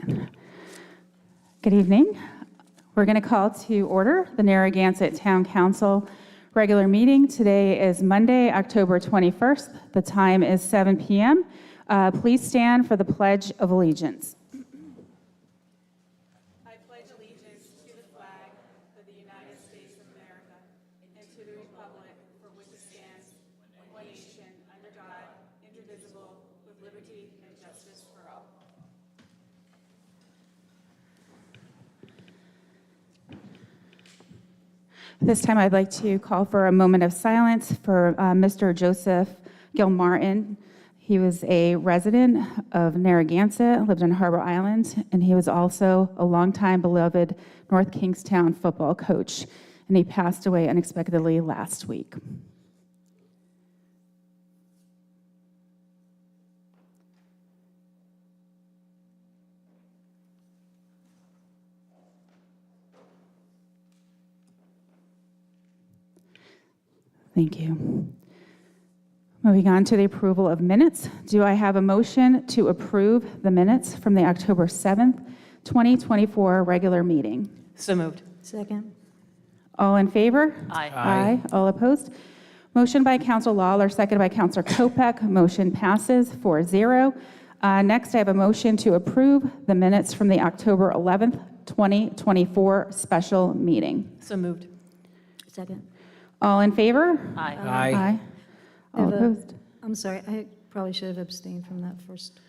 Good evening. We're going to call to order the Narragansett Town Council regular meeting. Today is Monday, October 21st. The time is 7 p.m. Please stand for the Pledge of Allegiance. I pledge allegiance to the flag of the United States of America and to the republic for which it stands, one nation, under God, indivisible, with liberty and justice for all. This time I'd like to call for a moment of silence for Mr. Joseph Gilmartin. He was a resident of Narragansett, lived on Harbor Island, and he was also a longtime beloved North Kingstown football coach, and he passed away unexpectedly last week. Thank you. Moving on to the approval of minutes. Do I have a motion to approve the minutes from the October 7th, 2024 regular meeting? So moved. Second. All in favor? Aye. Aye. All opposed? Motion by Council Lawler, second by Councilor Kopech. Motion passes 4-0. Next, I have a motion to approve the minutes from the October 11th, 2024 special meeting. So moved. Second. All in favor? Aye. Aye. All opposed? I'm sorry, I probably should have abstained from that first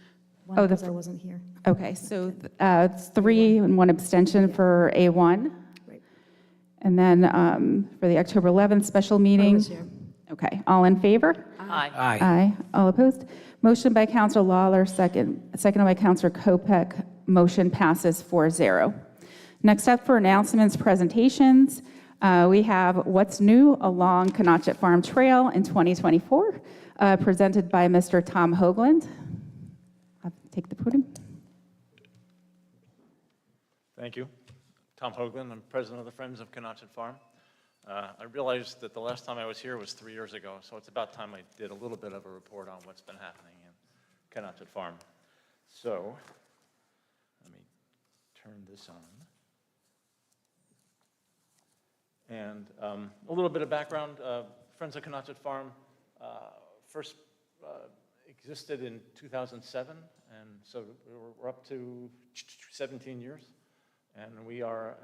one Oh, the because I wasn't here. Okay, so it's 3 and 1 abstention for A1. Right. And then for the October 11th special I meeting? was here. Okay, all in favor? Aye. Aye. All opposed? Motion by Councilor Lawler, seconded by Councilor Kopech. Motion passes 4-0. Next up for announcements, presentations. We have What's New Along Canachet Farm Trail in 2024, presented by Mr. Tom Hoagland. I'll take the podium. Thank you. Tom Hoagland, I'm president of the Friends of Canachet Farm. I realized that the last time I was here was 3 years ago, so it's about time I did a little bit of a report on what's been happening in Canachet Farm. So, let me turn this on. And a little bit of background, Friends of Canachet Farm first existed in 2007, and so we're up to 17 years. And we are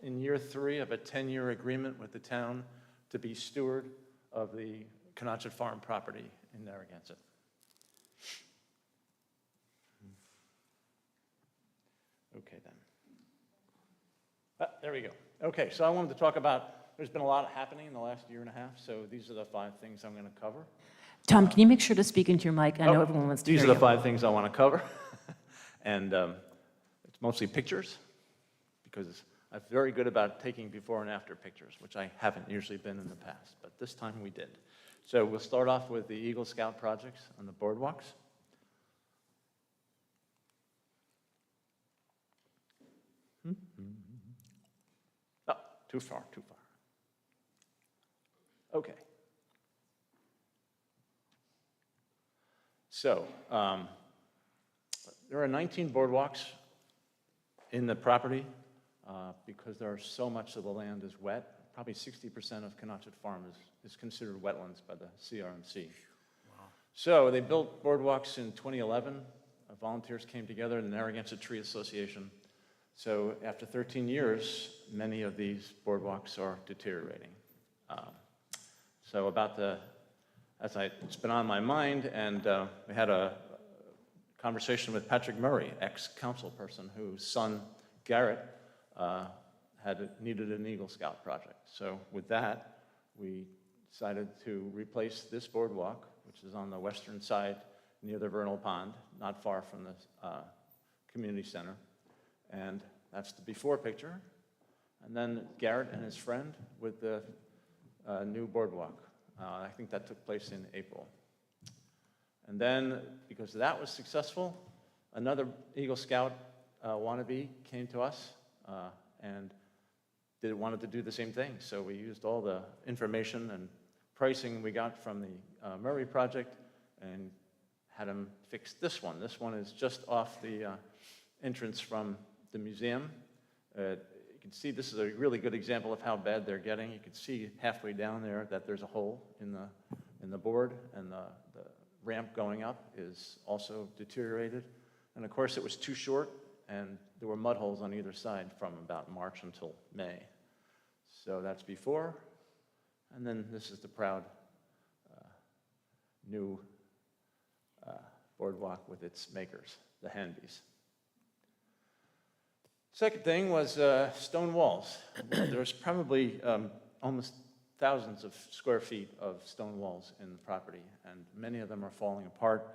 in year 3 of a 10-year agreement with the town to be steward of the Canachet Farm property in Narragansett. Okay then. There we go. Okay, so I wanted to talk about, there's been a lot happening in the last year and a half, so these are the 5 things I'm going to cover. Tom, can you make sure to speak into your mic? I know everyone wants to hear you. These are the 5 things I want to cover. And it's mostly pictures, because I'm very good about taking before and after pictures, which I haven't usually been in the past, but this time we did. So we'll start off with the Eagle Scout projects on the boardwalks. Oh, too far. Okay. So, there are 19 boardwalks in the property because there are so much of the land is wet. Probably 60% of Canachet Farm is considered wetlands by the CRMC. Wow. So they built boardwalks in 2011. Volunteers came together in the Narragansett Tree Association. So after 13 years, many of these boardwalks are deteriorating. So it's been on my mind, and we had a conversation with Patrick Murray, ex-council person, whose son, Garrett, needed an Eagle Scout project. So with that, we decided to replace this boardwalk, which is on the western side near the vernal pond, not far from the community center. And that's the before picture. And then Garrett and his friend with the new boardwalk. I think that took place in April. And then, because that was successful, another Eagle Scout wannabe came to us and wanted to do the same thing. So we used all the information and pricing we got from the Murray project and had him fix this one. This one is just off the entrance from the museum. You can see this is a really good example of how bad they're getting. You can see halfway down there that there's a hole in the board, and the ramp going up is also deteriorated. And of course, it was too short, and there were mud holes on either side from about March until May. So that's before. And then this is the proud new boardwalk with its makers, the Hanbys. Second thing was stone walls. There's probably almost thousands of square feet of stone walls in the property, and many of them are falling apart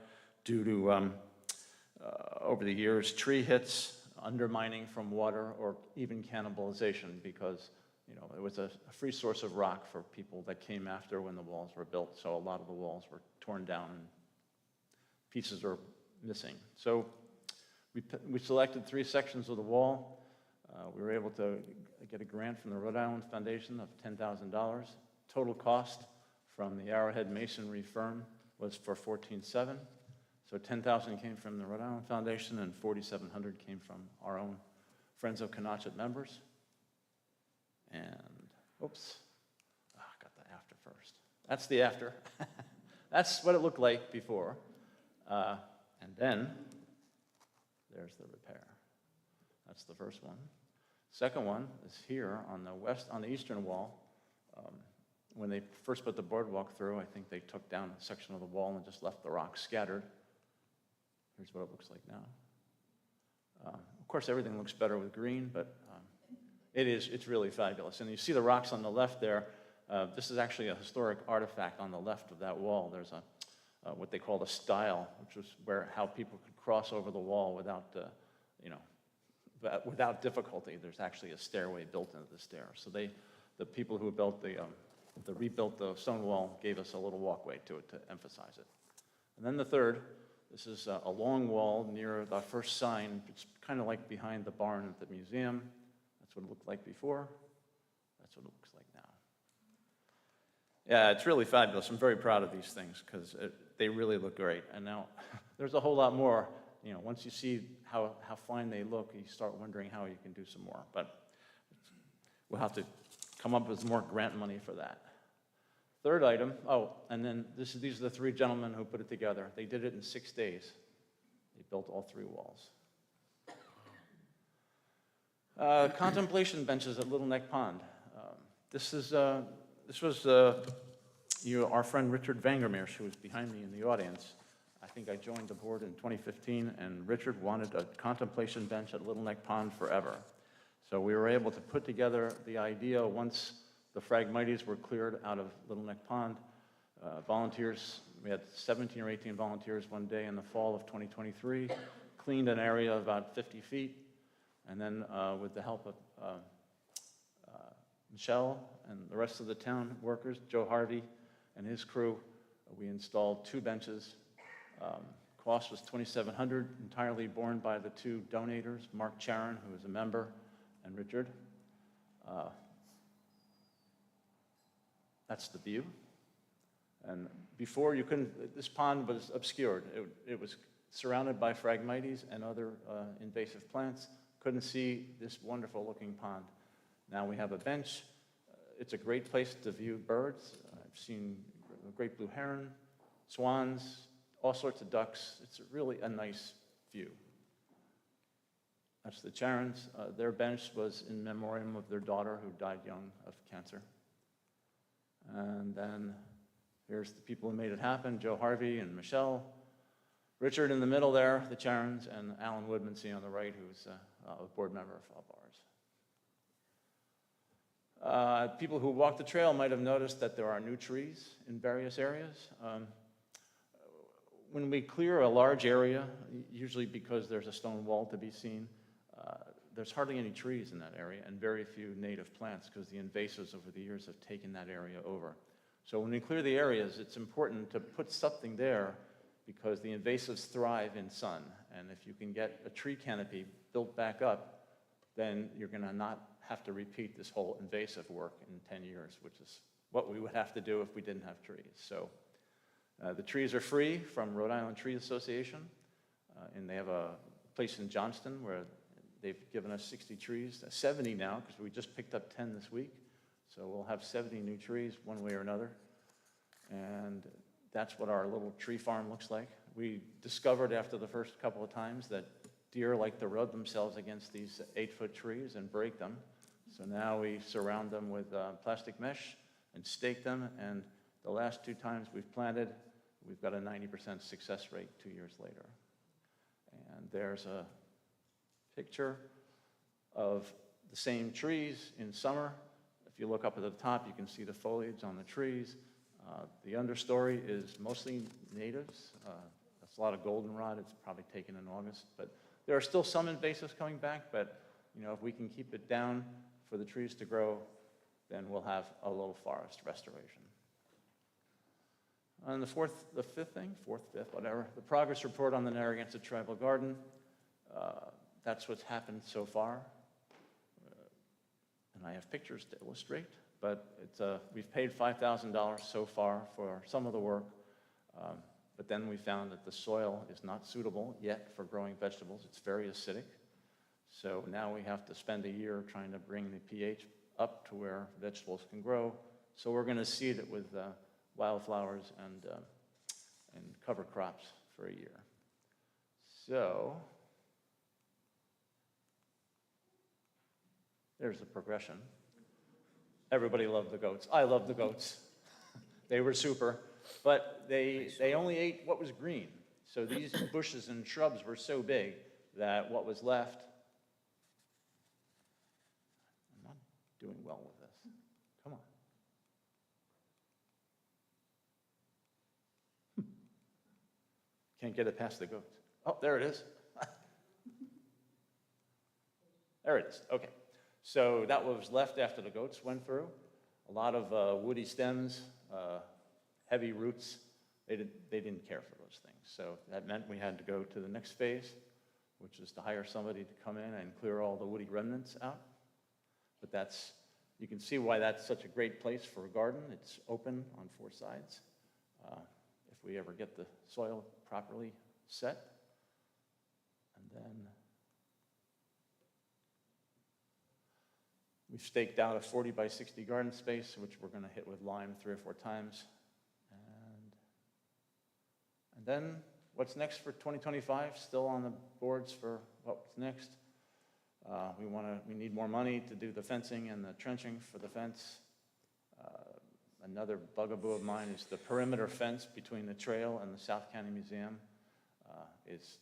due to, over the years, tree hits, undermining from water, or even cannibalization, because it was a free source of rock for people that came after when the walls were built. So a lot of the walls were torn down and pieces are missing. So we selected 3 sections of the wall. We were able to get a grant from the Rhode Island Foundation of $10,000. Total cost from the Arrowhead Masonry firm was for $14,700. So $10,000 came from the Rhode Island Foundation, and $4,700 came from our own Friends of Conneaut members. And, oops, got the after first. That's the after. That's what it looked like before. And then, there's the repair. That's the first one. Second one is here on the eastern wall. When they first put the boardwalk through, I think they took down a section of the wall and just left the rocks scattered. Here's what it looks like now. Of course, everything looks better with green, but it's really fabulous. And you see the rocks on the left there. This is actually a historic artifact on the left of that wall. There's what they call the stile, which was how people could cross over the wall without difficulty. There's actually a stairway built into the stair. So the people who rebuilt the stone wall gave us a little walkway to it to emphasize it. And then the third, this is a long wall near the first sign. It's kind of like behind the barn at the museum. That's what it looked like before. That's what it looks like now. Yeah, it's really fabulous. I'm very proud of these things because they really look great. And now there's a whole lot more. Once you see how fine they look, you start wondering how you can do some more. But we'll have to come up with more grant money for that. Third item, and then these are the 3 gentlemen who put it together. They did it in 6 days. They built all 3 walls. Contemplation benches at Little Neck Pond. This was our friend Richard Vangermeer, who was behind me in the audience. I think I joined the board in 2015, and Richard wanted a contemplation bench at Little Neck Pond forever. So we were able to put together the idea once the Phragmites were cleared out of Little Neck Pond. Volunteers, we had 17 or 18 volunteers one day in the fall of 2023, cleaned an area of about 50 feet, and then with the help of Michelle and the rest of the town workers, Joe Harvey and his crew, we installed 2 benches. Cost was $2,700, entirely borne by the 2 donators, Mark Charon, who is a member, and Richard. That's the view. And before, this pond was obscured. It was surrounded by Phragmites and other invasive plants. Couldn't see this wonderful looking pond. Now we have a bench. It's a great place to view birds. I've seen a great blue heron, swans, all sorts of ducks. It's really a nice view. That's the Charons. Their bench was in memoriam of their daughter who died young of cancer. And then here's the people who made it happen, Joe Harvey and Michelle. Richard in the middle there, the Charons, and Alan Woodmansey on the right, who's a board member of ours. People who walk the trail might have noticed that there are new trees in various areas. When we clear a large area, usually because there's a stone wall to be seen, there's hardly any trees in that area and very few native plants because the invasives over the years have taken that area over. So when we clear the areas, it's important to put something there because the invasives thrive in sun. And if you can get a tree canopy built back up, then you're going to not have to repeat this whole invasive work in 10 years, which is what we would have to do if we didn't have trees. So the trees are free from Rhode Island Tree Association, and they have a place in Johnston where they've given us 60 trees, 70 now, because we just picked up 10 this week. So we'll have 70 new trees one way or another. And that's what our little tree farm looks like. We discovered after the first couple of times that deer like to rub themselves against these 8-foot trees and break them. So now we surround them with plastic mesh and stake them. And the last 2 times we've planted, we've got a 90% success rate 2 years later. And there's a picture of the same trees in summer. If you look up at the top, you can see the foliage on the trees. The understory is mostly natives. That's a lot of goldenrod. It's probably taken in August. But there are still some invasives coming back. But you know, if we can keep it down for the trees to grow, then we'll have a little forest restoration. And the fifth thing, whatever, the progress report on the Narragansett Tribal Garden. That's what's happened so far. And I have pictures to illustrate, but we've paid $5,000 so far for some of the work, but then we found that the soil is not suitable yet for growing vegetables. It's very acidic. So now we have to spend a year trying to bring the pH up to where vegetables can grow. So we're going to seed it with wildflowers and cover crops for a year. So there's the progression. Everybody loved the goats. I loved the goats. They were super, but they only ate what was green. So these bushes and shrubs were so big that what was left, I'm not doing well with this. Come on. Can't get it past the goats. Oh, there it is. There it is, okay. So that was left after the goats went through. A lot of woody stems, heavy roots. They didn't care for those things. So that meant we had to go to the next phase, which is to hire somebody to come in and clear all the woody remnants out. But you can see why that's such a great place for a garden. It's open on 4 sides. If we ever get the soil properly set. And then we've staked out a 40 by 60 garden space, which we're going to hit with lime 3 or 4 times. And then what's next for 2025? Still on the boards for what's next. We need more money to do the fencing and the trenching for the fence. Another bugaboo of mine is the perimeter fence between the trail and the South County Museum. It's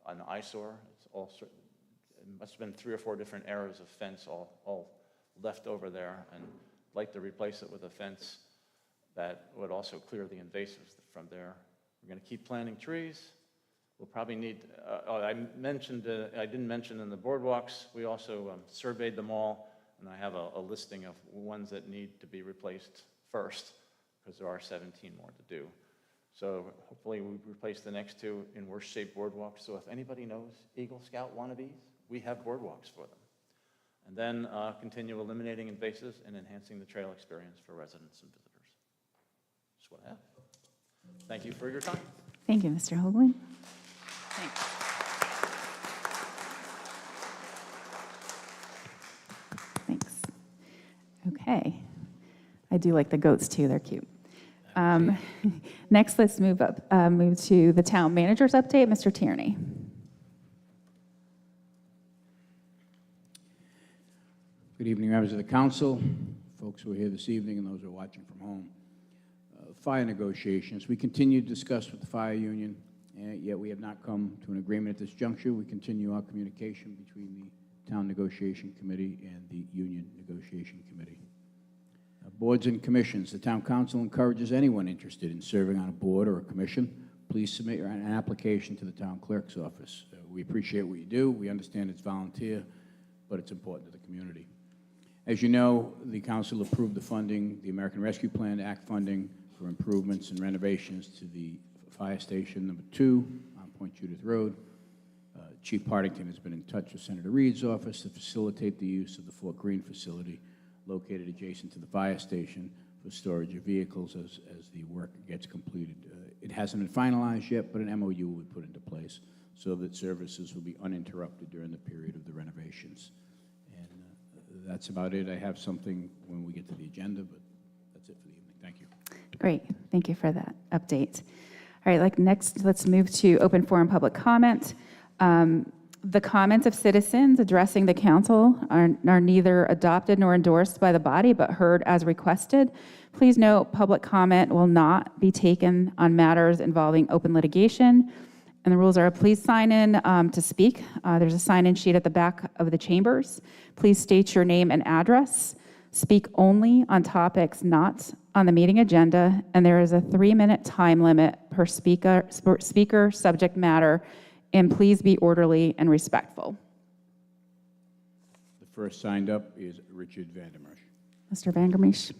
an eyesore. It must have been 3 or 4 different eras of fence all left over there, and I'd like to replace it with a fence that would also clear the invasives from there. We're going to keep planting trees. We'll probably need, I didn't mention in the boardwalks, we also surveyed them all, and I have a listing of ones that need to be replaced first, because there are 17 more to do. So hopefully we replace the next 2 in worse shape boardwalks. So if anybody knows Eagle Scout wannabes, we have boardwalks for them. And then continue eliminating invasives and enhancing the trail experience for residents and visitors. That's what I have. Thank you for your time. Thank you, Mr. Hoagland. Thanks. Thanks. Okay. I do like the goats too. They're cute. Next, let's move to the town manager's update. Mr. Tierney. Good evening, members of the council, folks who are here this evening, and those who are watching from home. Fire negotiations. We continue to discuss with the fire union, yet we have not come to an agreement at this juncture. We continue our communication between the town negotiation committee and the union negotiation committee. Boards and commissions. The town council encourages anyone interested in serving on a board or a commission, please submit an application to the town clerk's office. We appreciate what you do. We understand it's volunteer, but it's important to the community. As you know, the council approved the funding, the American Rescue Plan Act funding for improvements and renovations to the fire station number 2 on Point Judith Road. Chief Partington has been in touch with Senator Reed's office to facilitate the use of the Fort Greene facility located adjacent to the fire station for storage of vehicles as the work gets completed. It hasn't been finalized yet, but an MOU will be put into place. so that services will be uninterrupted during the period of the renovations. And that's about it. I have something when we get to the agenda, but that's it for the evening. Thank you. Great, thank you for that update. All right, next, let's move to open forum public comment. The comments of citizens addressing the council are neither adopted nor endorsed by the body, but heard as requested. Please note, public comment will not be taken on matters involving open litigation. And the rules are, please sign in to speak. There's a sign-in sheet at the back of the chambers. Please state your name and address. Speak only on topics not on the meeting agenda, and there is a 3-minute time limit per speaker, subject matter, and please be orderly and respectful. The first signed up is Richard Vandermarsh. Mr. Vandermeesh.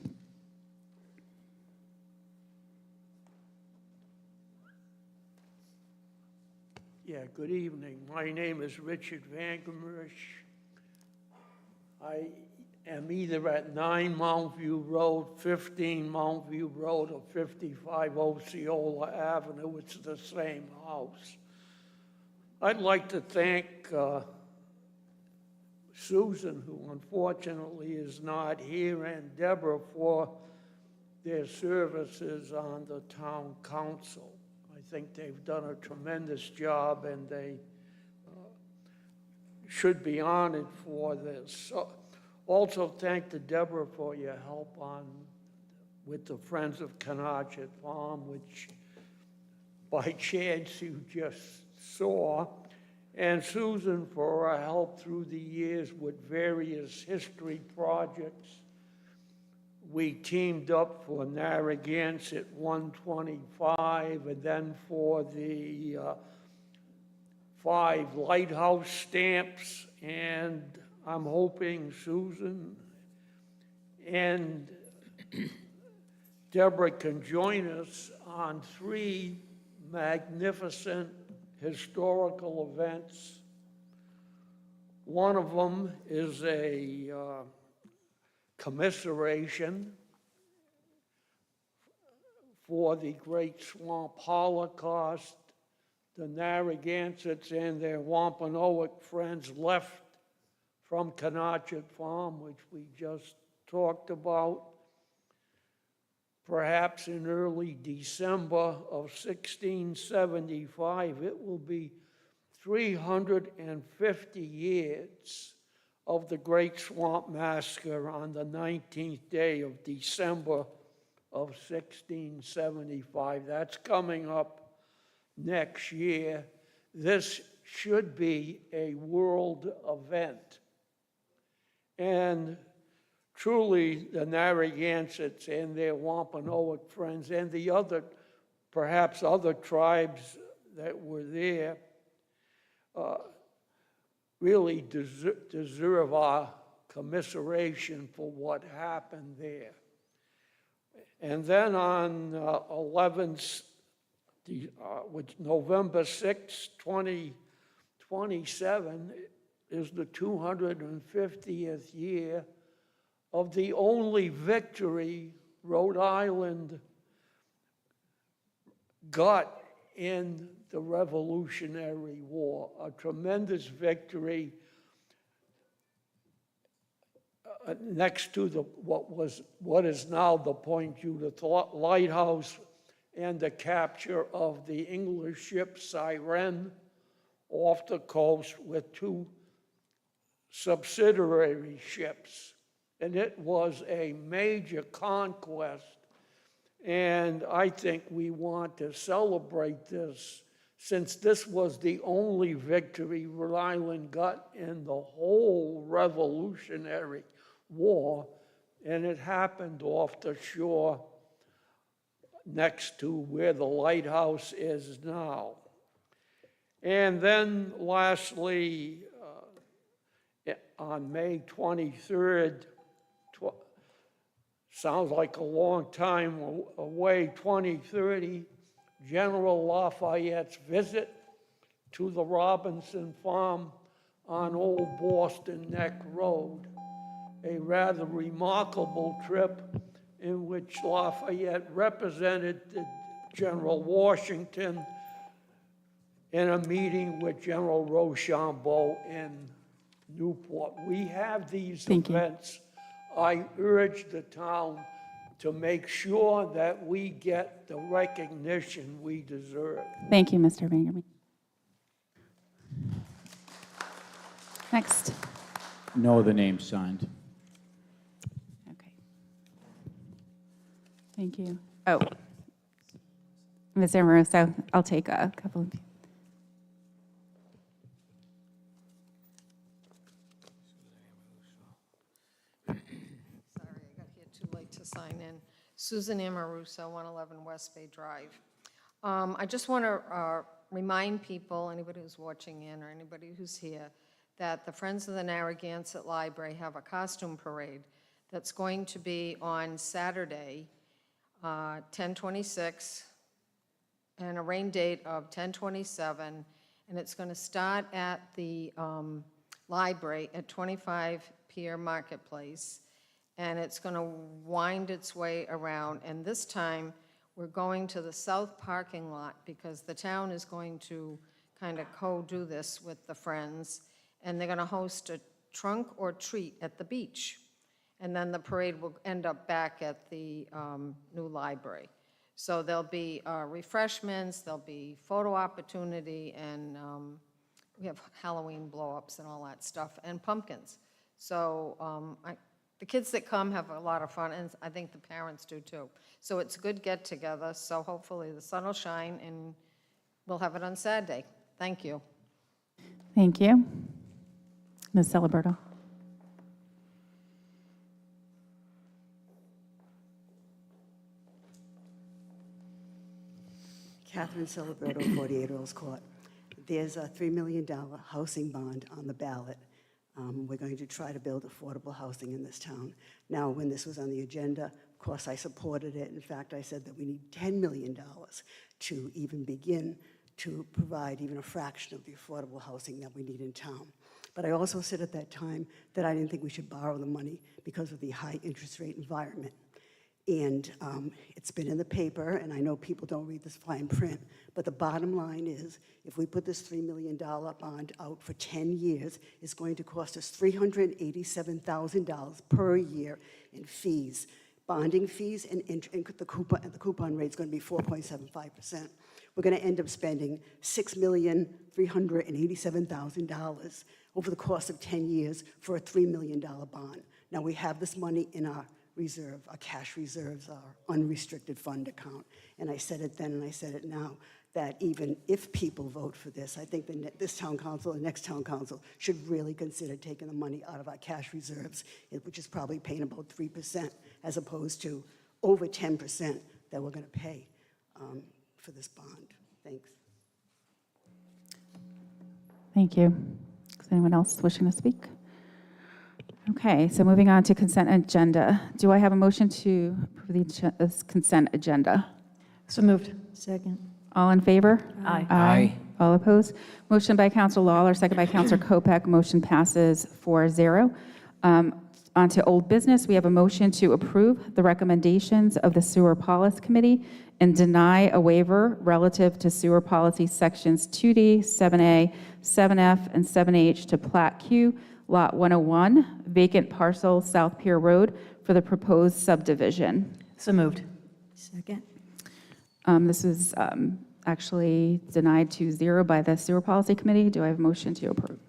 Yeah, good evening. My name is Richard Vandermarsh. I am either at 9 Mount View Road, 15 Mount View Road, or 55 Osceola Avenue. It's the same house. I'd like to thank Susan, who unfortunately is not here, and Deborah for their services on the town council. I think they've done a tremendous job, and they should be honored for this. Also, thank to Deborah for your help with the Friends of Canachet Farm, which by chance you just saw, and Susan for her help through the years with various history projects. We teamed up for Narragansett 125, and then for the 5 lighthouse stamps, and I'm hoping Susan and Deborah can join us on 3 magnificent historical events. One of them is a commiseration for the Great Swamp Holocaust. The Narragansetts and their Wampanoag friends left from Canachet Farm, which we just talked about, perhaps in early December of 1675. It will be 350 years of the Great Swamp Massacre on the 19th day of December of 1675. That's coming up next year. This should be a world event. And truly, the Narragansetts and their Wampanoag friends and the other, perhaps other tribes that were there, really deserve our commiseration for what happened there. And then on November 6, 2027, is the 250th year of the only victory Rhode Island got in the Revolutionary War, a tremendous victory next to what is now the Point Judith Lighthouse and the capture of the English ship Siren off the coast with 2 subsidiary ships. And it was a major conquest, and I think we want to celebrate this, since this was the only victory Rhode Island got in the whole Revolutionary War, and it happened off the shore next to where the lighthouse is now. And then lastly, on May 23rd, sounds like a long time away, 2030, General Lafayette's visit to the Robinson Farm on Old Boston Neck Road, a rather remarkable trip in which Lafayette represented General Washington in a meeting with General Rochambeau in Newport. We have these Thank you. events. I urge the town to make sure that we get the recognition we deserve. Thank you, Mr. Vandermeer. Next. No other names signed. Okay. Thank you. Oh, Ms. Amoroso, I'll take a couple of. Sorry, I got here too late to sign in. Susan Amoruso, 111 West Bay Drive. I just want to remind people, anybody who's watching in or anybody who's here, that the Friends of the Narragansett Library have a costume parade that's going to be on Saturday, 10/26, and a rain date of 10/27, and it's going to start at the library at 25 Pier Marketplace, and it's going to wind its way around. And this time, we're going to the south parking lot because the town is going to kind of co-do this with the Friends, and they're going to host a trunk or treat at the beach. And then the parade will end up back at the new library. So there'll be refreshments, there'll be photo opportunity, and we have Halloween blow-ups and all that stuff, and pumpkins. So the kids that come have a lot of fun, and I think the parents do too. So it's a good get-together, so hopefully the sun will shine, and we'll have it on Saturday. Thank you. Thank you. Ms. Celeberto. Catherine Celeberto, 48 Earls Court. There's a $3 million housing bond on the ballot. We're going to try to build affordable housing in this town. Now, when this was on the agenda, of course, I supported it. In fact, I said that we need $10 million to even begin to provide even a fraction of the affordable housing that we need in town. But I also said at that time that I didn't think we should borrow the money because of the high interest rate environment. And it's been in the paper, and I know people don't read this fine print, but the bottom line is, if we put this $3 million bond out for 10 years, it's going to cost us $387,000 per year in fees, bonding fees, and the coupon rate is going to be 4.75%. We're going to end up spending $6,387,000 over the course of 10 years for a $3 million bond. Now, we have this money in our reserve, our cash reserves, our unrestricted fund account. And I said it then and I said it now, that even if people vote for this, I think this town council and next town council should really consider taking the money out of our cash reserves, which is probably paying about 3% as opposed to over 10% that we're going to pay for this bond. Thanks. Thank you. Is anyone else wishing to speak? Okay, so moving on to consent agenda. Do I have a motion to approve the consent agenda? So moved. Second. All in favor? Aye. Aye. All opposed? Motion by Councilor Lawler, second by Councilor Kopech. Motion passes 4-0. On to old business. We have a motion to approve the recommendations of the Sewer Policy Committee and deny a waiver relative to Sewer Policy Sections 2D, 7A, 7F, and 7H to Plat Q, Lot 101, vacant parcel, South Pier Road, for the proposed subdivision. So moved. Second. This is actually denied 2-0 by the Sewer Policy Committee. Do I have a motion to approve?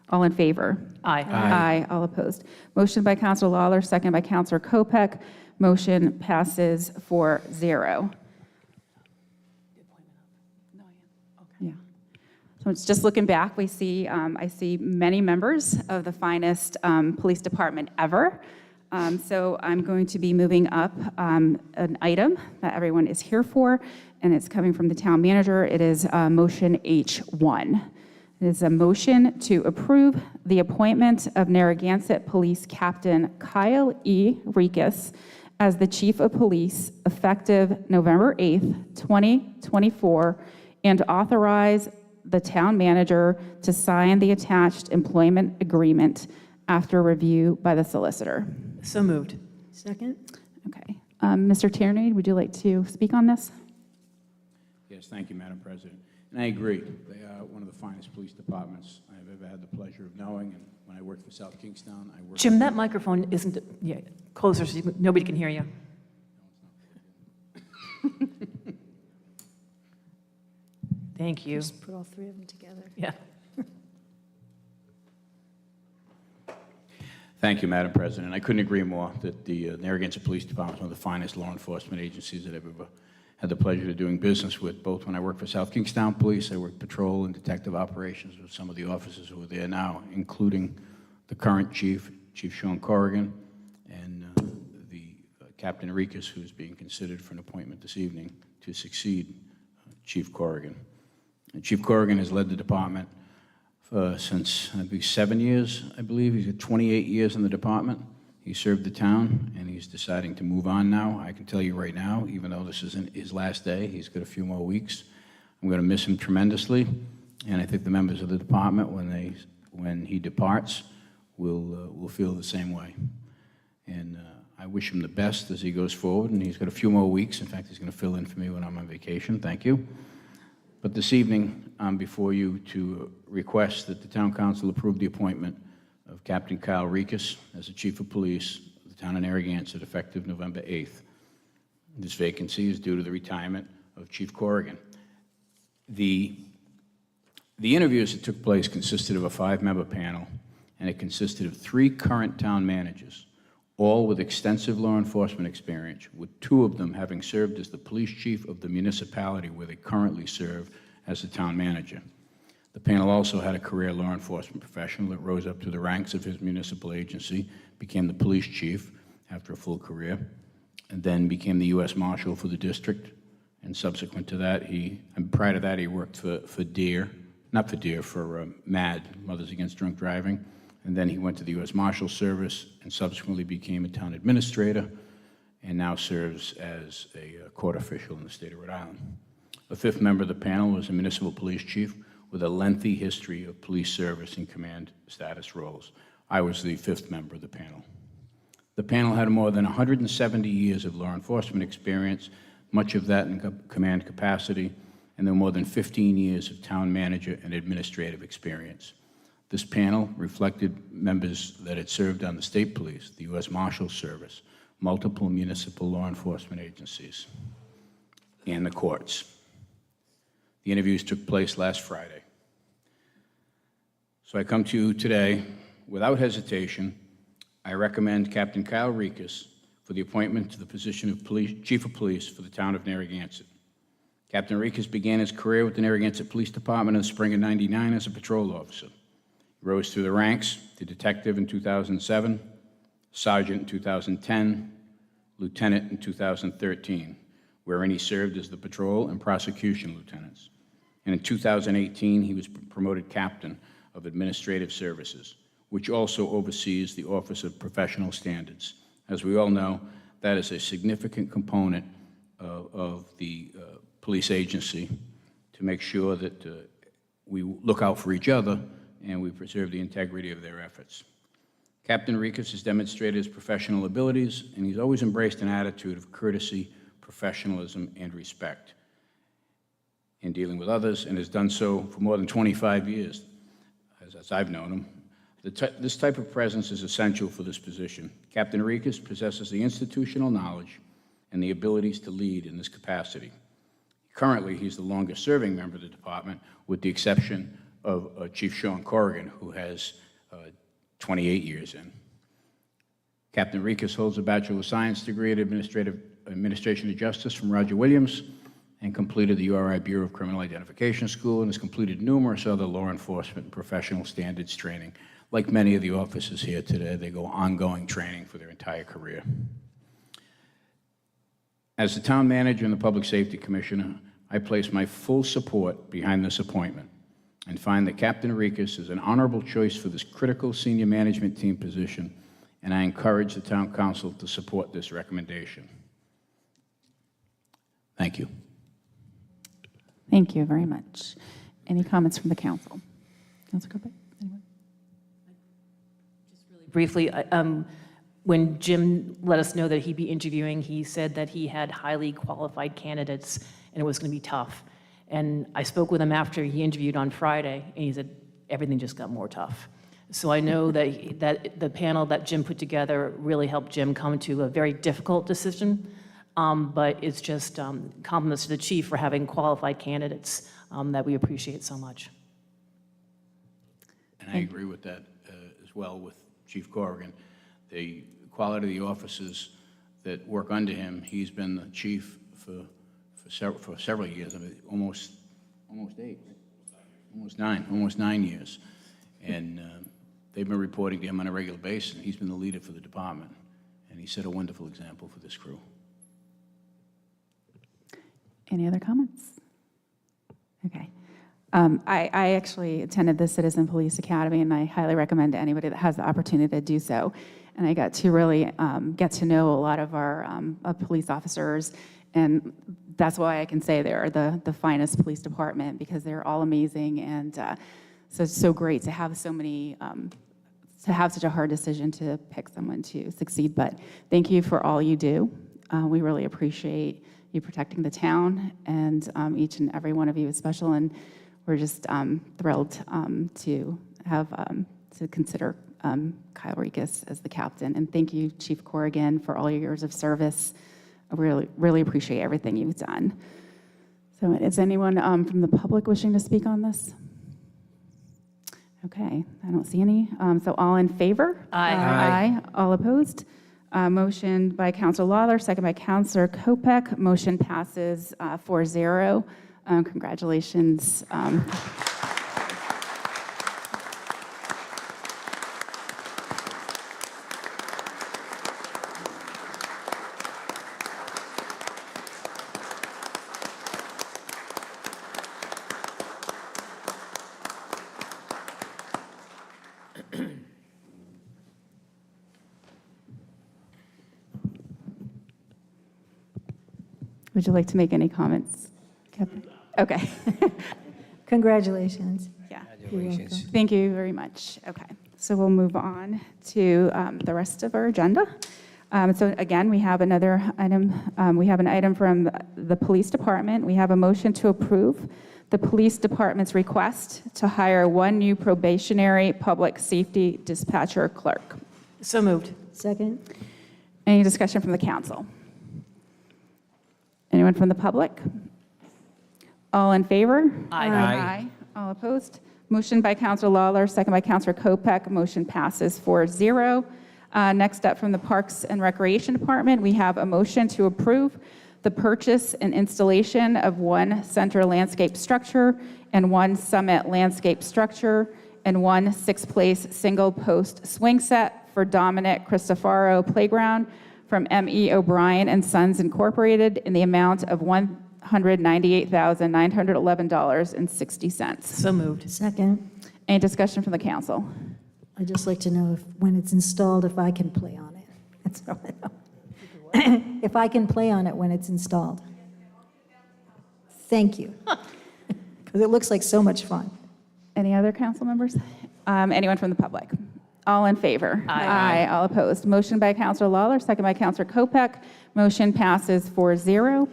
All in favor? Aye. Aye. All opposed. Motion by Councilor Lawler, second by Councilor Kopech. Motion passes 4-0. Yeah. So it's just looking back, we see, I see many members of the finest police department ever. So I'm going to be moving up an item that everyone is here for, and it's coming from the town manager. It is motion H1. It is a motion to approve the appointment of Narragansett Police Captain Kyle E. Rikas as the Chief of Police effective November 8th, 2024, and authorize the town manager to sign the attached employment agreement after review by the solicitor. So moved. Second. Okay. Mr. Tierney, would you like to speak on this? Yes, thank you, Madam President. And I agree. They are one of the finest police departments I've ever had the pleasure of knowing. And when I worked for South Kingstown, I worked... Jim, that microphone isn't, yeah, closer so nobody can hear you. Thank you. Just put all three of them together. Yeah. Thank you, Madam President. I couldn't agree more that the Narragansett Police Department is one of the finest law enforcement agencies that I've ever had the pleasure of doing business with, both when I worked for South Kingstown Police, I worked patrol and detective operations with some of the officers who are there now, including the current chief, Chief Sean Corrigan, and the Captain Rikas, who's being considered for an appointment this evening to succeed Chief Corrigan. And Chief Corrigan has led the department since, I believe, 7 years, I believe. He's got 28 years in the department. He served the town, and he's deciding to move on now. I can tell you right now, even though this isn't his last day, he's got a few more weeks. I'm going to miss him tremendously, and I think the members of the department, when he departs, will feel the same way. And I wish him the best as he goes forward, and he's got a few more weeks. In fact, he's going to fill in for me when I'm on vacation. Thank you. But this evening, I'm before you to request that the Town Council approve the appointment of Captain Kyle Rikas as the Chief of Police of the town of Narragansett, effective November 8th. This vacancy is due to the retirement of Chief Corrigan. The interviews that took place consisted of a 5-member panel, and it consisted of 3 current town managers, all with extensive law enforcement experience, with 2 of them having served as the police chief of the municipality where they currently serve as the town manager. The panel also had a career law enforcement professional that rose up to the ranks of his municipal agency, became the police chief after a full career, and then became the U.S. Marshal for the district. And subsequent to that, prior to that, he worked for DEER, not for DEER, for MAD, Mothers Against Drunk Driving. And then he went to the U.S. Marshal Service and subsequently became a town administrator and now serves as a court official in the state of Rhode Island. A 5th member of the panel was a municipal police chief with a lengthy history of police service and command status roles. I was the 5th member of the panel. The panel had more than 170 years of law enforcement experience, much of that in command capacity, and there were more than 15 years of town manager and administrative experience. This panel reflected members that had served on the state police, the U.S. Marshal Service, multiple municipal law enforcement agencies, and the courts. The interviews took place last Friday. So I come to you today, without hesitation, I recommend Captain Kyle Rikas for the appointment to the position of Chief of Police for the town of Narragansett. Captain Rikas began his career with the Narragansett Police Department in the spring of '99 as a patrol officer. He rose through the ranks to detective in 2007, sergeant in 2010, lieutenant in 2013, wherein he served as the patrol and prosecution lieutenants. And in 2018, he was promoted captain of administrative services, which also oversees the Office of Professional Standards. As we all know, that is a significant component of the police agency to make sure that we look out for each other and we preserve the integrity of their efforts. Captain Rikas has demonstrated his professional abilities, and he's always embraced an attitude of courtesy, professionalism, and respect in dealing with others, and has done so for more than 25 years, as I've known him. This type of presence is essential for this position. Captain Rikas possesses the institutional knowledge and the abilities to lead in this capacity. Currently, he's the longest-serving member of the department, with the exception of Chief Sean Corrigan, who has 28 years in. Captain Rikas holds a Bachelor of Science degree in Administration of Justice from Roger Williams and completed the URI Bureau of Criminal Identification School and has completed numerous other law enforcement and professional standards training. Like many of the officers here today, they go ongoing training for their entire career. As the town manager and the Public Safety Commissioner, I place my full support behind this appointment and find that Captain Rikas is an honorable choice for this critical senior management team position, and I encourage the Town Council to support this recommendation. Thank you. Thank you very much. Any comments from the council? Councilor Kopech? Anyone? Just really briefly, when Jim let us know that he'd be interviewing, he said that he had highly qualified candidates and it was going to be tough. And I spoke with him after he interviewed on Friday, and he said everything just got more tough. So I know that the panel that Jim put together really helped Jim come to a very difficult decision, but it's just compliments to the chief for having qualified candidates that we appreciate so much. And I agree with that as well with Chief Corrigan. The quality of the officers that work under him, he's been the chief for several years, I mean, almost 8, almost 9 years. And they've been reporting to him on a regular basis, and he's been the leader for the department. And he set a wonderful example for this crew. Any other comments? Okay. I actually attended the Citizen Police Academy, and I highly recommend to anybody that has the opportunity to do so. And I got to really get to know a lot of our police officers, and that's why I can say they're the finest police department, because they're all amazing, and so it's so great to have so many, to have such a hard decision to pick someone to succeed. But thank you for all you do. We really appreciate you protecting the town, and each and every one of you is special, and we're just thrilled to have to consider Kyle Rikas as the captain. And thank you, Chief Corrigan, for all your years of service. I really appreciate everything you've done. So is anyone from the public wishing to speak on this? Okay, I don't see any. So all in favor? Aye. Aye. All opposed? Motion by Councilor Lawler, second by Councilor Kopech. Motion passes 4-0. Congratulations. Would you like to make any comments, Captain? Okay. Congratulations. Yeah. Congratulations. Thank you very much. Okay, so we'll move on to the rest of our agenda. So again, we have another item. We have an item from the police department. We have a motion to approve the police department's request to hire one new probationary public safety dispatcher clerk. So moved. Second? Any discussion from the council? Anyone from the public? All in favor? Aye. Aye. All opposed? Motion by Councilor Lawler, second by Councilor Kopech. Motion passes 4-0. Next up from the Parks and Recreation Department, we have a motion to approve the purchase and installation of one center landscape structure and one summit landscape structure and one six-place single-post swing set for Dominic Cristofaro Playground from M.E. O'Brien and Sons Incorporated in the amount of $198,911.60. So moved. Second. Any discussion from the council? I'd just like to know if, when it's installed, if I can play on it. That's all I know. If I can play on it when it's installed. Thank you. Because it looks like so much fun. Any other council members? Anyone from the public? All in favor? Aye. All opposed? Motion by Councilor Lawler, second by Councilor Kopech. Motion passes 4-0.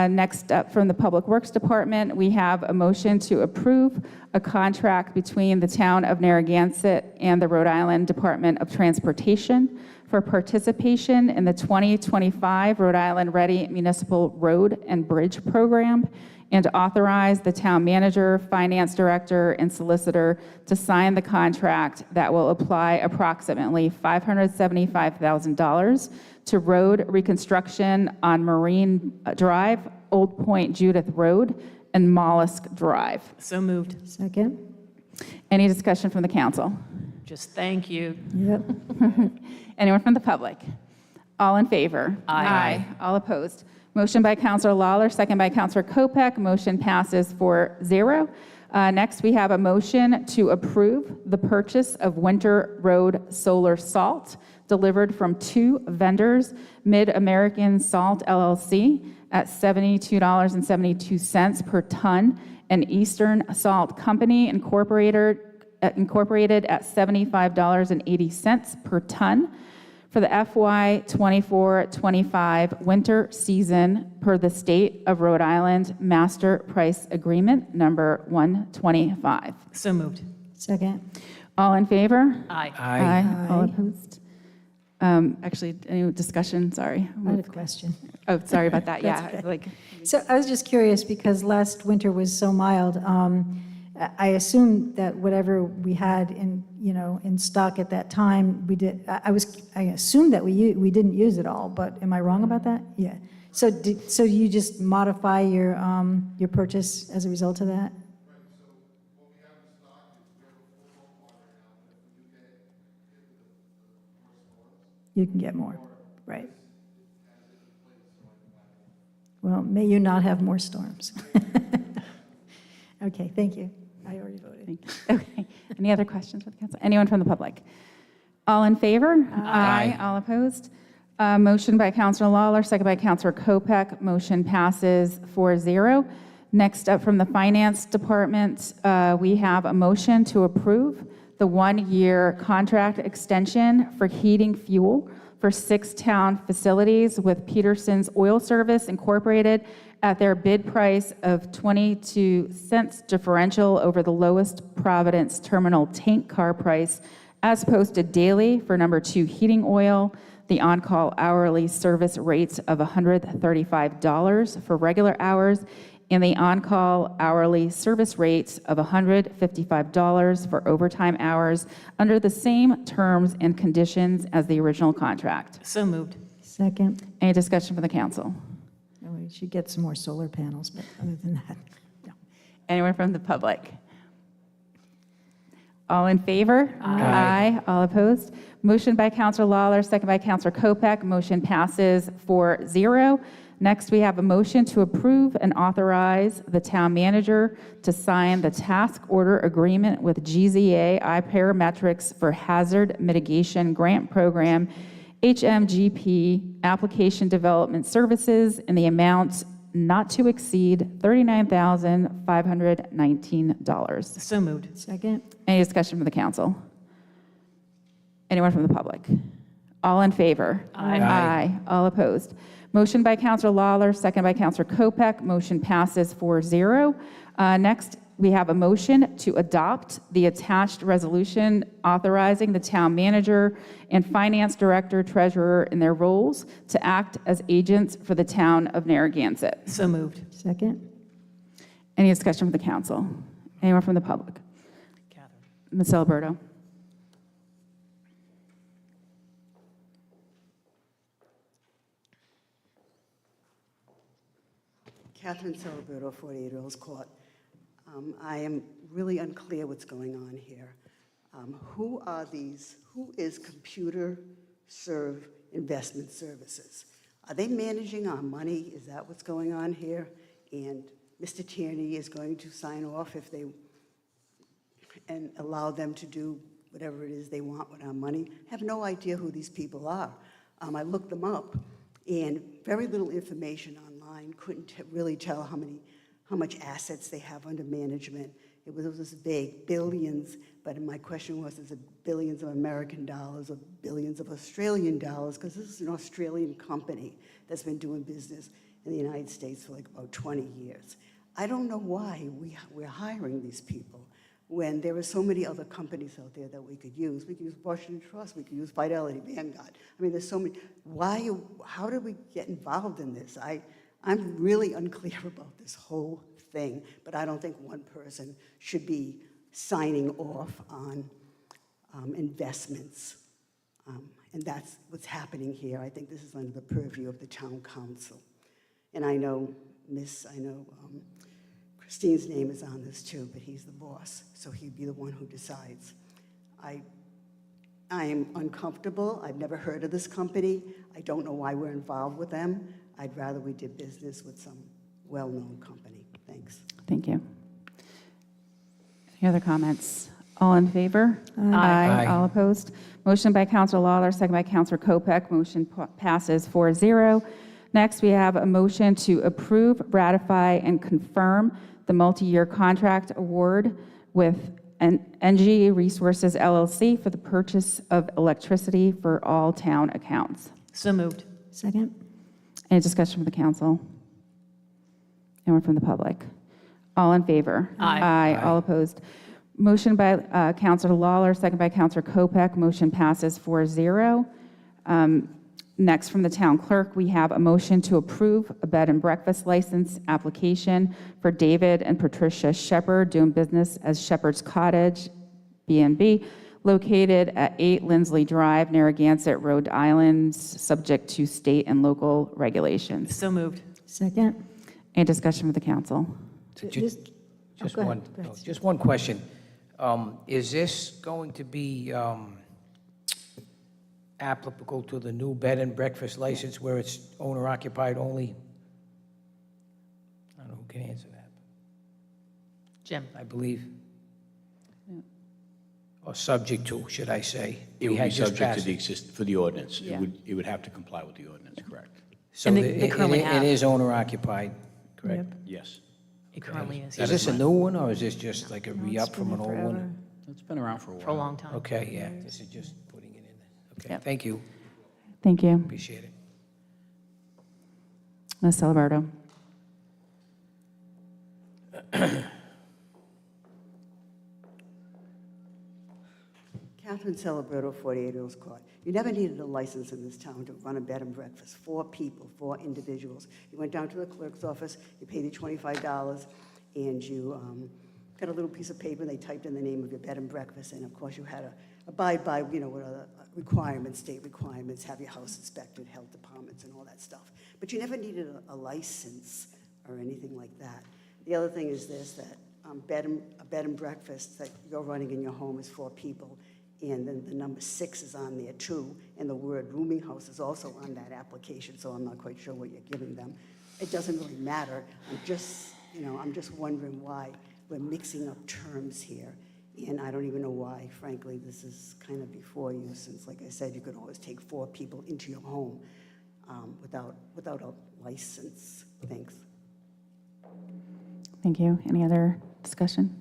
Next up from the Public Works Department, we have a motion to approve a contract between the town of Narragansett and the Rhode Island Department of Transportation for participation in the 2025 Rhode Island Ready Municipal Road and Bridge Program, and to authorize the town manager, finance director, and solicitor to sign the contract that will apply approximately $575,000 to road reconstruction on Marine Drive, Old Point Judith Road, and Mollusk Drive. So moved. Second? Any discussion from the council? Just thank you. Yep. Anyone from the public? All in favor? Aye. All opposed? Motion by Councilor Lawler, second by Councilor Kopech. Motion passes 4-0. Next, we have a motion to approve the purchase of Winter Road solar salt delivered from two vendors, Mid-American Salt LLC at $72.72 per ton, and Eastern Salt Company Incorporated at $75.80 per ton, for the FY 24-25 winter season per the State of Rhode Island Master Price Agreement number 125. So moved. Second. All in favor? Aye. Aye. All opposed? Actually, any discussion? Sorry. I had a question. Oh, sorry about that. That's Yeah, okay. like, So I was just curious, because last winter was so mild, I assumed that whatever we had in, in stock at that time, we did, I assumed that we didn't use it all, but am I wrong about that? Yeah. So you just modify your purchase as a result of that? You can get more, right. Well, may you not have more storms. Okay, thank you. I already voted. okay. Any other questions for the council? Anyone from the public? All in favor? Aye. All opposed? Motion by Councilor Lawler, second by Councilor Kopek. Motion passes 4-0. Next up from the Finance Department, we have a motion to approve the one-year contract extension for heating fuel for 6 town facilities with Peterson's Oil Service Incorporated at their bid price of 22 cents differential over the lowest Providence terminal tank car price as posted daily for number 2 heating oil, the on-call hourly service rates of $135 for regular hours, and the on-call hourly service rates of $155 for overtime hours under the same terms and conditions as the original contract. So moved. Second. Any discussion from the council? Oh, we should get some more solar panels, but other than that, no. Anyone from the public? All in favor? Aye. All opposed? Motion by Councilor Lawler, second by Councilor Kopek. Motion passes 4-0. Next, we have a motion to approve and authorize the town manager to sign the task order agreement with GZA iParametrics for Hazard Mitigation Grant Program, HMGP Application Development Services in the amount not to exceed $39,519. So moved. Second. Any discussion from the council? Anyone from the public? All in favor? Aye. Aye. All opposed? Motion by Councilor Lawler, second by Councilor Kopek. Motion passes 4-0. Next, we have a motion to adopt the attached resolution authorizing the town manager and finance director treasurer in their roles to act as agents for the town of Narragansett. So moved. Second. Any discussion from the council? Anyone from the public? Catherine. Ms. Alberto. Catherine Celebrato, 48 Earls Court. I am really unclear what's going on here. Who are these? Who is Computer Serve Investment Services? Are they managing our money? Is that what's going on here? And Mr. Tierney is going to sign off if they, and allow them to do whatever it is they want with our money? I have no idea who these people are. I looked them up, and very little information online. Couldn't really tell how much assets they have under management. It was vague, billions, but my question was, is it billions of American dollars or billions of Australian dollars? Because this is an Australian company that's been doing business in the United States for like about 20 years. I don't know why we're hiring these people when there are so many other companies out there that we could use. We could use Washington Trust, we could use Fidelity, Vanguard. I mean, there's so many. How did we get involved in this? I'm really unclear about this whole thing, but I don't think one person should be signing off on investments. And that's what's happening here. I think this is under the purview of the town council. And I know Christine's name is on this too, but he's the boss, so he'd be the one who decides. I am uncomfortable. I've never heard of this company. I don't know why we're involved with them. I'd rather we did business with some well-known company. Thanks. Thank you. Any other comments? All in favor? Aye. All opposed? Motion by Councilor Lawler, second by Councilor Kopek. Motion passes 4-0. Next, we have a motion to approve, ratify, and confirm the multi-year contract award with NG Resources LLC for the purchase of electricity for all town accounts. So moved. Second? Any discussion from the council? Anyone from the public? All in favor? Aye. Aye. All opposed? Motion by Councilor Lawler, second by Councilor Kopek. Motion passes 4-0. Next, from the town clerk, we have a motion to approve a bed and breakfast license application for David and Patricia Shepherd, doing business as Shepherd's Cottage, B&B, located at 8 Lindsley Drive, Narragansett, Rhode Island, subject to state and local regulations. So moved. Second? Any discussion with the council? Just Just go ahead. one, Go ahead, no, Steve. just one question. Is this going to be applicable to the new bed and breakfast license where it's owner occupied only? I don't know who can answer that, Jim. I believe. Or subject to, should I say? It We would had be just subject to passed the it. for the ordinance. Yeah. It would have to comply with the ordinance, correct? So And they currently have. it is owner occupied, correct? Yes. It currently is. Is this a new one, or is this just like a No, it's re-up been from an there old one? forever. It's been around for a while. For a long time. Okay, yeah, this is just putting it in there. Okay, Yep. thank you, Thank you. appreciate it. Ms. Celebrato. Catherine Celebrato, 48 Earls Court. You never needed a license in this town to run a bed and breakfast. 4 people, 4 individuals. You went down to the clerk's office, you paid your $25, and you got a little piece of paper, they typed in the name of your bed and breakfast, and of course you had to abide by, what other requirements, state requirements, have your house inspected, health departments, and all that stuff. But you never needed a license or anything like that. The other thing is this, that a bed and breakfast that you're running in your home is 4 people, and then the number 6 is on there too, and the word rooming house is also on that application, so I'm not quite sure what you're giving them. It doesn't really matter. I'm just wondering why we're mixing up terms here, and I don't even know why, frankly, this is kind of before you, since, like I said, you could always take 4 people into your home without a license. Thanks. Thank you. Any other discussion?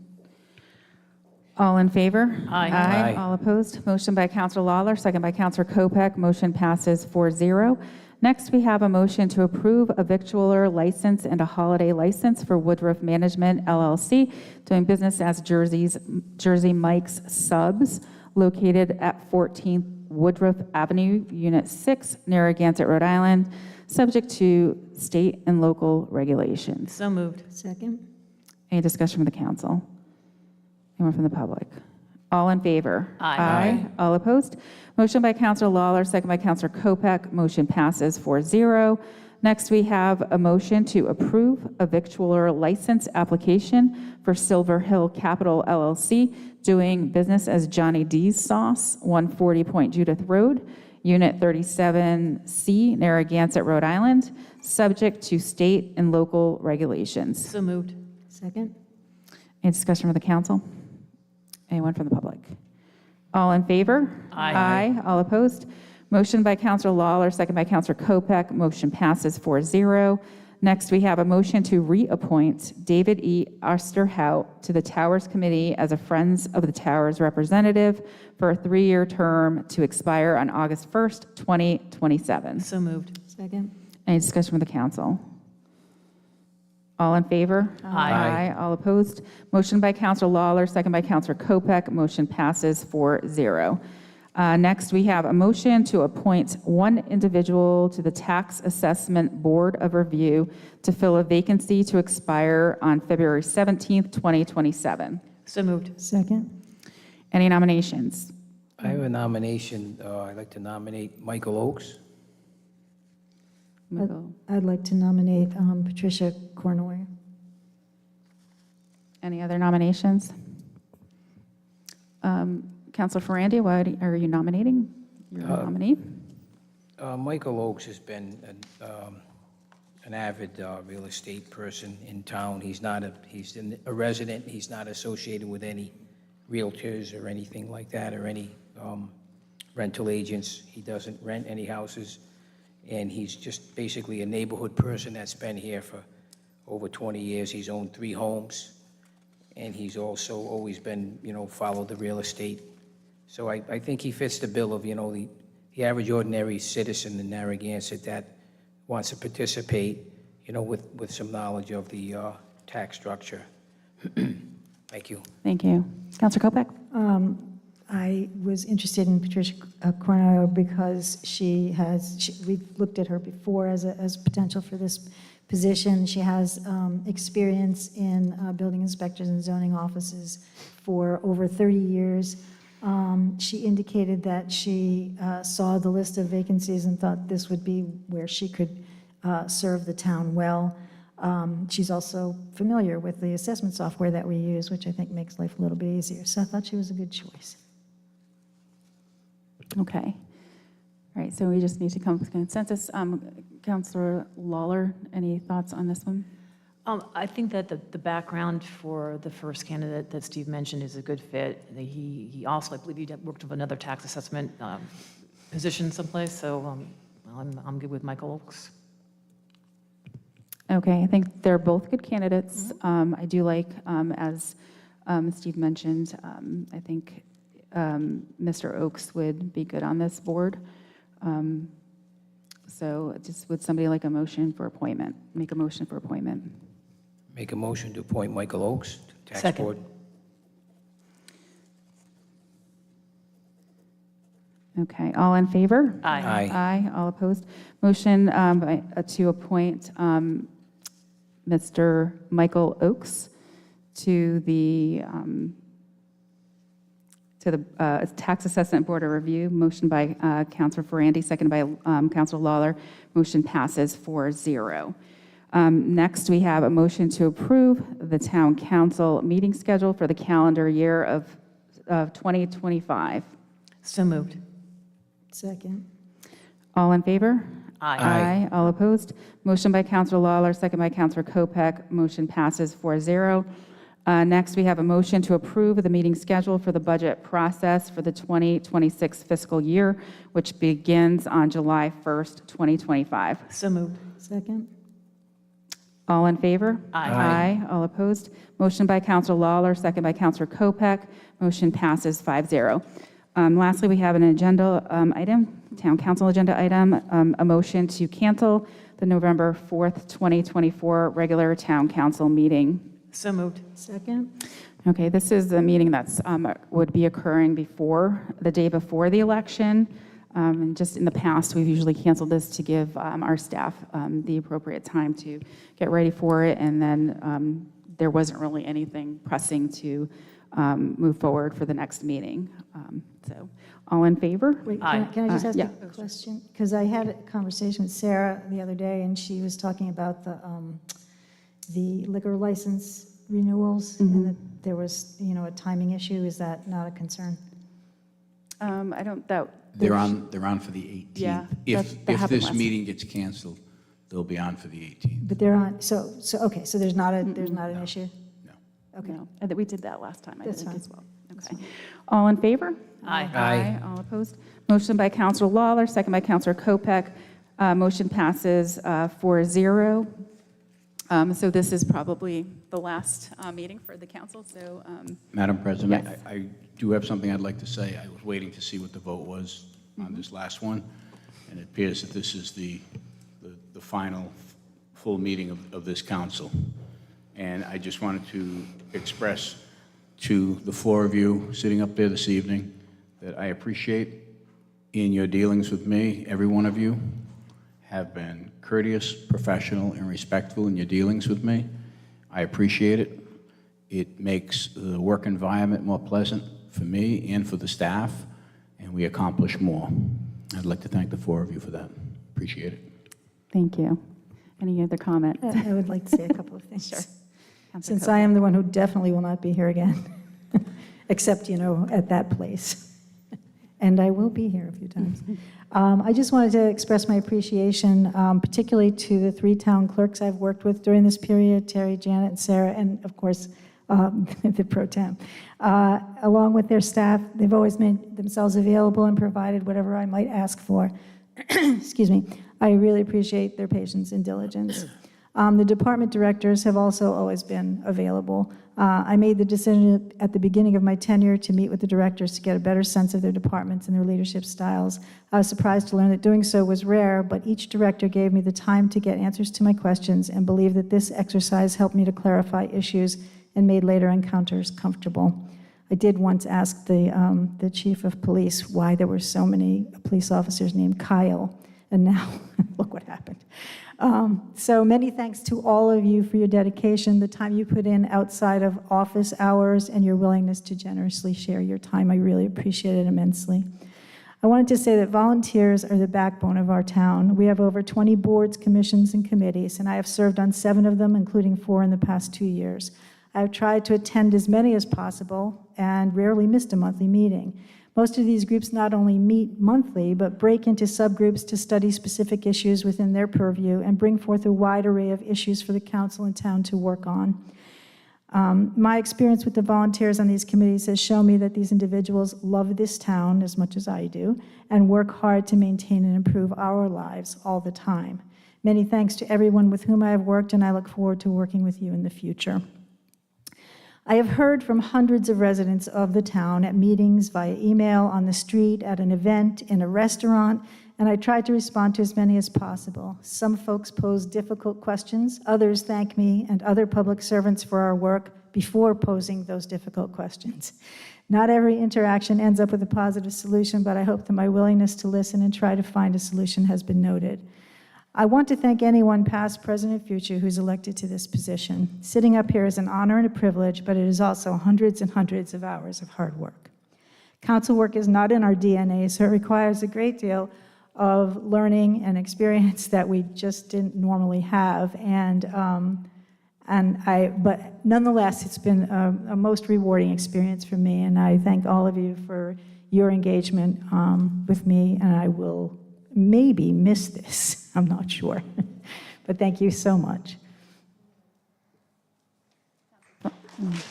All in favor? Aye. Aye. All opposed? Motion by Counselor Lawler, second by Counselor Kopek. Motion passes 4-0. Next, we have a motion to approve a victualler license and a holiday license for Woodruff Management LLC, doing business as Jersey Mike's Subs, located at 14th Woodruff Avenue, Unit 6, Narragansett, Rhode Island, subject to state and local regulations. So moved. Second? Any discussion from the council? Anyone from the public? All in favor? Aye. All opposed? Motion by Counselor Lawler, second by Counselor Kopek. Motion passes 4-0. Next, we have a motion to approve a victualler license application for Silver Hill Capital LLC, doing business as Johnny D's Sauce, 140 Point Judith Road, Unit 37C, Narragansett, Rhode Island, subject to state and local regulations. So moved. Second? Any discussion with the council? Anyone from the public? All in favor? Aye. Aye. All opposed? Motion by Counselor Lawler, second by Counselor Kopek. Motion passes 4-0. Next, we have a motion to reappoint David E. Osterhout to the Towers Committee as a Friends of the Towers representative for a 3-year term to expire on August 1st, 2027. So moved. Second? Any discussion with the council? All in favor? Aye. All opposed? Motion by Counselor Lawler, second by Counselor Kopek. Motion passes 4-0. Next, we have a motion to appoint one individual to the Tax Assessment Board of Review to fill a vacancy to expire on February 17th, 2027. So moved. Second? Any nominations? I have a nomination, I'd like to nominate Michael Oakes. Michael. I'd like to nominate Patricia Cornway. Any other nominations? Counselor Ferrandi, why are you nominating your nominee? Michael Oakes has been an avid real estate person in town. He's a resident, he's not associated with any realtors or anything like that, or any rental agents. He doesn't rent any houses, and he's just basically a neighborhood person that's been here for over 20 years. He's owned 3 homes, and he's also always been, followed the real estate. So I think he fits the bill of, the average ordinary citizen in Narragansett that wants to participate, with some knowledge of the tax structure. Thank you. Thank you. Counselor Kopech? I was interested in Patricia Coronado because we've looked at her before as potential for this position. She has experience in building inspectors and zoning offices for over 30 years. She indicated that she saw the list of vacancies and thought this would be where she could serve the town well. She's also familiar with the assessment software that we use, which I think makes life a little bit easier. So I thought she was a good choice. Okay. All right, so we just need to come to consensus. Counselor Lawler, any thoughts on this one? I think that the background for the first candidate that Steve mentioned is a good fit. He also, I believe, he worked with another tax assessment position someplace, so I'm good with Michael Oakes. Okay, I think they're both good candidates. I do like, as Steve mentioned, I think Mr. Oakes would be good on this board. So just would somebody like a motion for appointment? Make a motion for appointment. Make a motion to appoint Michael Oakes to Tax Second. Board. Okay, all in favor? Aye. Aye. Aye, all opposed. Motion to appoint Mr. Michael Oakes to the Tax Assessment Board of Review. Motion by Councilor Ferrandy, seconded by Councilor Lawler. Motion passes 4-0. Next, we have a motion to approve the Town Council meeting schedule for the calendar year of 2025. So moved. Second. All in favor? Aye. All opposed? Motion by Councilor Lawler, second by Councilor Kopech. Motion passes 4-0. Next, we have a motion to approve the meeting schedule for the budget process for the 2026 fiscal year, which begins on July 1st, 2025. So moved. Second. All in favor? Aye. Aye. All opposed? Motion by Councilor Lawler, second by Councilor Kopech. Motion passes 5-0. Lastly, we have an agenda item, Town Council agenda item, a motion to cancel the November 4th, 2024 regular Town Council meeting. So moved. Second. Okay, this is the meeting that's would be occurring the day before the election. And just in the past, we've usually canceled this to give our staff the appropriate time to get ready for it. And then there wasn't really anything pressing to move forward for the next meeting. So all in favor? Wait, Aye. can I just ask yeah. a question? Because I had a conversation with Sarah the other day, and she was talking about the liquor license renewals, and that there was, a timing issue. Is that not a concern? I don't, that. They're on for the 18th. Yeah, If that happened this last- meeting gets canceled, they'll be on for the 18th. But they're on, so okay, so there's not an issue? No. Okay. No, and we did that last time, I That's think, fine. as well. Okay. All in favor? Aye. Aye. All opposed? Motion by Councilor Lawler, second by Councilor Kopech. Motion passes 4-0. So this is probably the last meeting for the council, so. Madam President, Yes. I do have something I'd like to say. I was waiting to see what the vote was on this last one, and it appears that this is the final full meeting of this council. And I just wanted to express to the four of you sitting up there this evening that I appreciate in your dealings with me. Every one of you have been courteous, professional, and respectful in your dealings with me. I appreciate it. It makes the work environment more pleasant for me and for the staff, and we accomplish more. I'd like to thank the four of you for that. Appreciate it. Thank you. Any other comments? I would like to say a couple of things. Sure. Councilor Since Kopech. I am the one who definitely will not be here again, except, at that place. And I will be here a few times. I just wanted to express my appreciation, particularly to the three town clerks I've worked with during this period, Terry, Janet, and Sarah, and of course, the pro tem. Along with their staff, they've always made themselves available and provided whatever I might ask for. Excuse me. I really appreciate their patience and diligence. The department directors have also always been available. I made the decision at the beginning of my tenure to meet with the directors to get a better sense of their departments and their leadership styles. I was surprised to learn that doing so was rare, but each director gave me the time to get answers to my questions and believe that this exercise helped me to clarify issues and made later encounters comfortable. I did once ask the chief of police why there were so many police officers named Kyle, and now look what happened. So many thanks to all of you for your dedication, the time you put in outside of office hours, and your willingness to generously share your time. I really appreciate it immensely. I wanted to say that volunteers are the backbone of our town. We have over 20 boards, commissions, and committees, and I have served on 7 of them, including 4 in the past 2 years. I've tried to attend as many as possible and rarely missed a monthly meeting. Most of these groups not only meet monthly, but break into subgroups to study specific issues within their purview and bring forth a wide array of issues for the council and town to work on. My experience with the volunteers on these committees has shown me that these individuals love this town as much as I do and work hard to maintain and improve our lives all the time. Many thanks to everyone with whom I have worked, and I look forward to working with you in the future. I have heard from hundreds of residents of the town at meetings, via email, on the street, at an event, in a restaurant, and I tried to respond to as many as possible. Some folks pose difficult questions, others thank me and other public servants for our work before posing those difficult questions. Not every interaction ends up with a positive solution, but I hope that my willingness to listen and try to find a solution has been noted. I want to thank anyone, past, present, and future, who's elected to this position. Sitting up here is an honor and a privilege, but it is also hundreds and hundreds of hours of hard work. Council work is not in our DNA, so it requires a great deal of learning and experience that we just didn't normally have. But nonetheless, it's been a most rewarding experience for me, and I thank all of you for your engagement with me, and I will maybe miss this. I'm not sure. But thank you so much.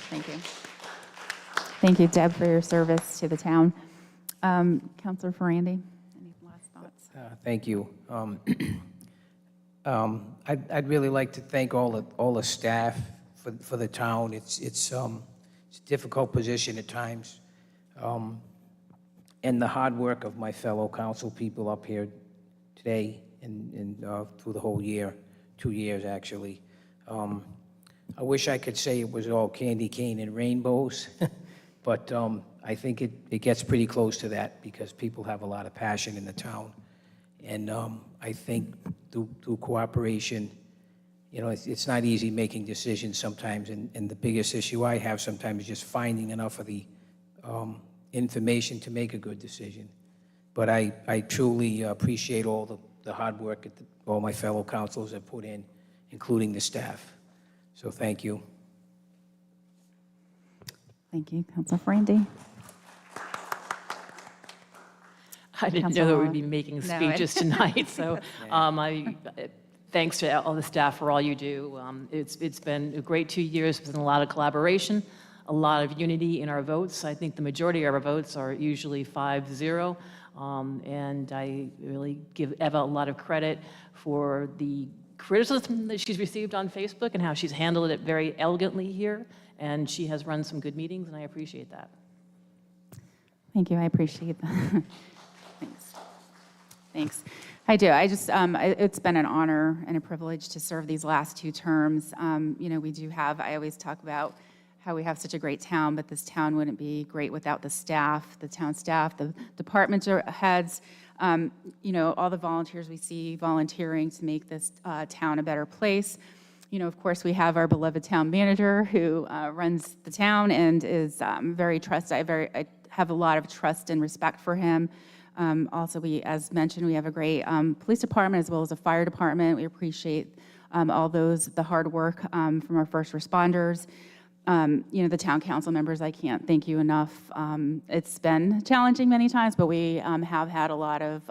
Thank you. Thank you, Deb, for your service to the town. Councilor Ferrandy, any last thoughts? Thank you. I'd really like to thank all the staff for the town. It's a difficult position at times. And the hard work of my fellow council people up here today and through the whole year, 2 years actually. I wish I could say it was all candy cane and rainbows, but I think it gets pretty close to that because people have a lot of passion in the town. And I think through cooperation, you know, it's not easy making decisions sometimes, and the biggest issue I have sometimes is just finding enough of the information to make a good decision. But I truly appreciate all the hard work that all my fellow councilors have put in, including the staff. So thank you. Thank you, Councilor Ferrandy. I didn't know that we'd be making No, speeches tonight, so thanks to all the staff for all you do. It's been a great 2 years with a lot of collaboration, a lot of unity in our votes. I think the majority of our votes are usually 5-0, and I really give Eva a lot of credit for the criticism that she's received on Facebook and how she's handled it very elegantly here, and she has run some good meetings, and I appreciate that. Thank you, I appreciate that. Thanks. I do. It's been an honor and a privilege to serve these last 2 terms. You know, I always talk about how we have such a great town, but this town wouldn't be great without the staff, the town staff, the department heads, you know, all the volunteers we see volunteering to make this town a better place. You know, of course, we have our beloved town manager who runs the town and is very trusted. I have a lot of trust and respect for him. Also, as mentioned, we have a great police department as well as a fire department. We appreciate the hard work from our first responders. You know, the town council members, I can't thank you enough. It's been challenging many times, but we have had a lot of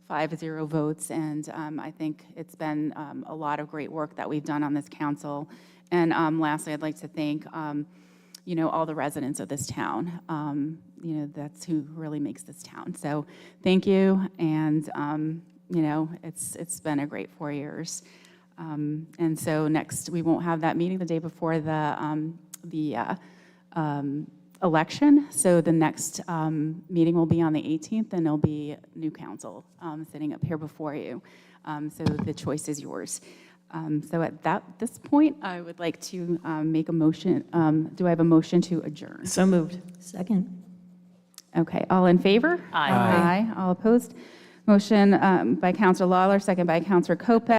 5-0 votes, and I think it's been a lot of great work that we've done on this council. And lastly, I'd like to thank you know, all the residents of this town. You know, that's who really makes this town. So thank you, and you know, it's been a great 4 years. And so next, we won't have that meeting the day before election. So the next meeting will be on the 18th, and it'll be new council sitting up here before you. So the choice is yours. So at this point, I would like to make a motion. Do I have a motion to adjourn? So moved. Second. Okay, all in favor? Aye. Aye. All opposed? Motion by Counselor Lawler, second by Counselor Kopech.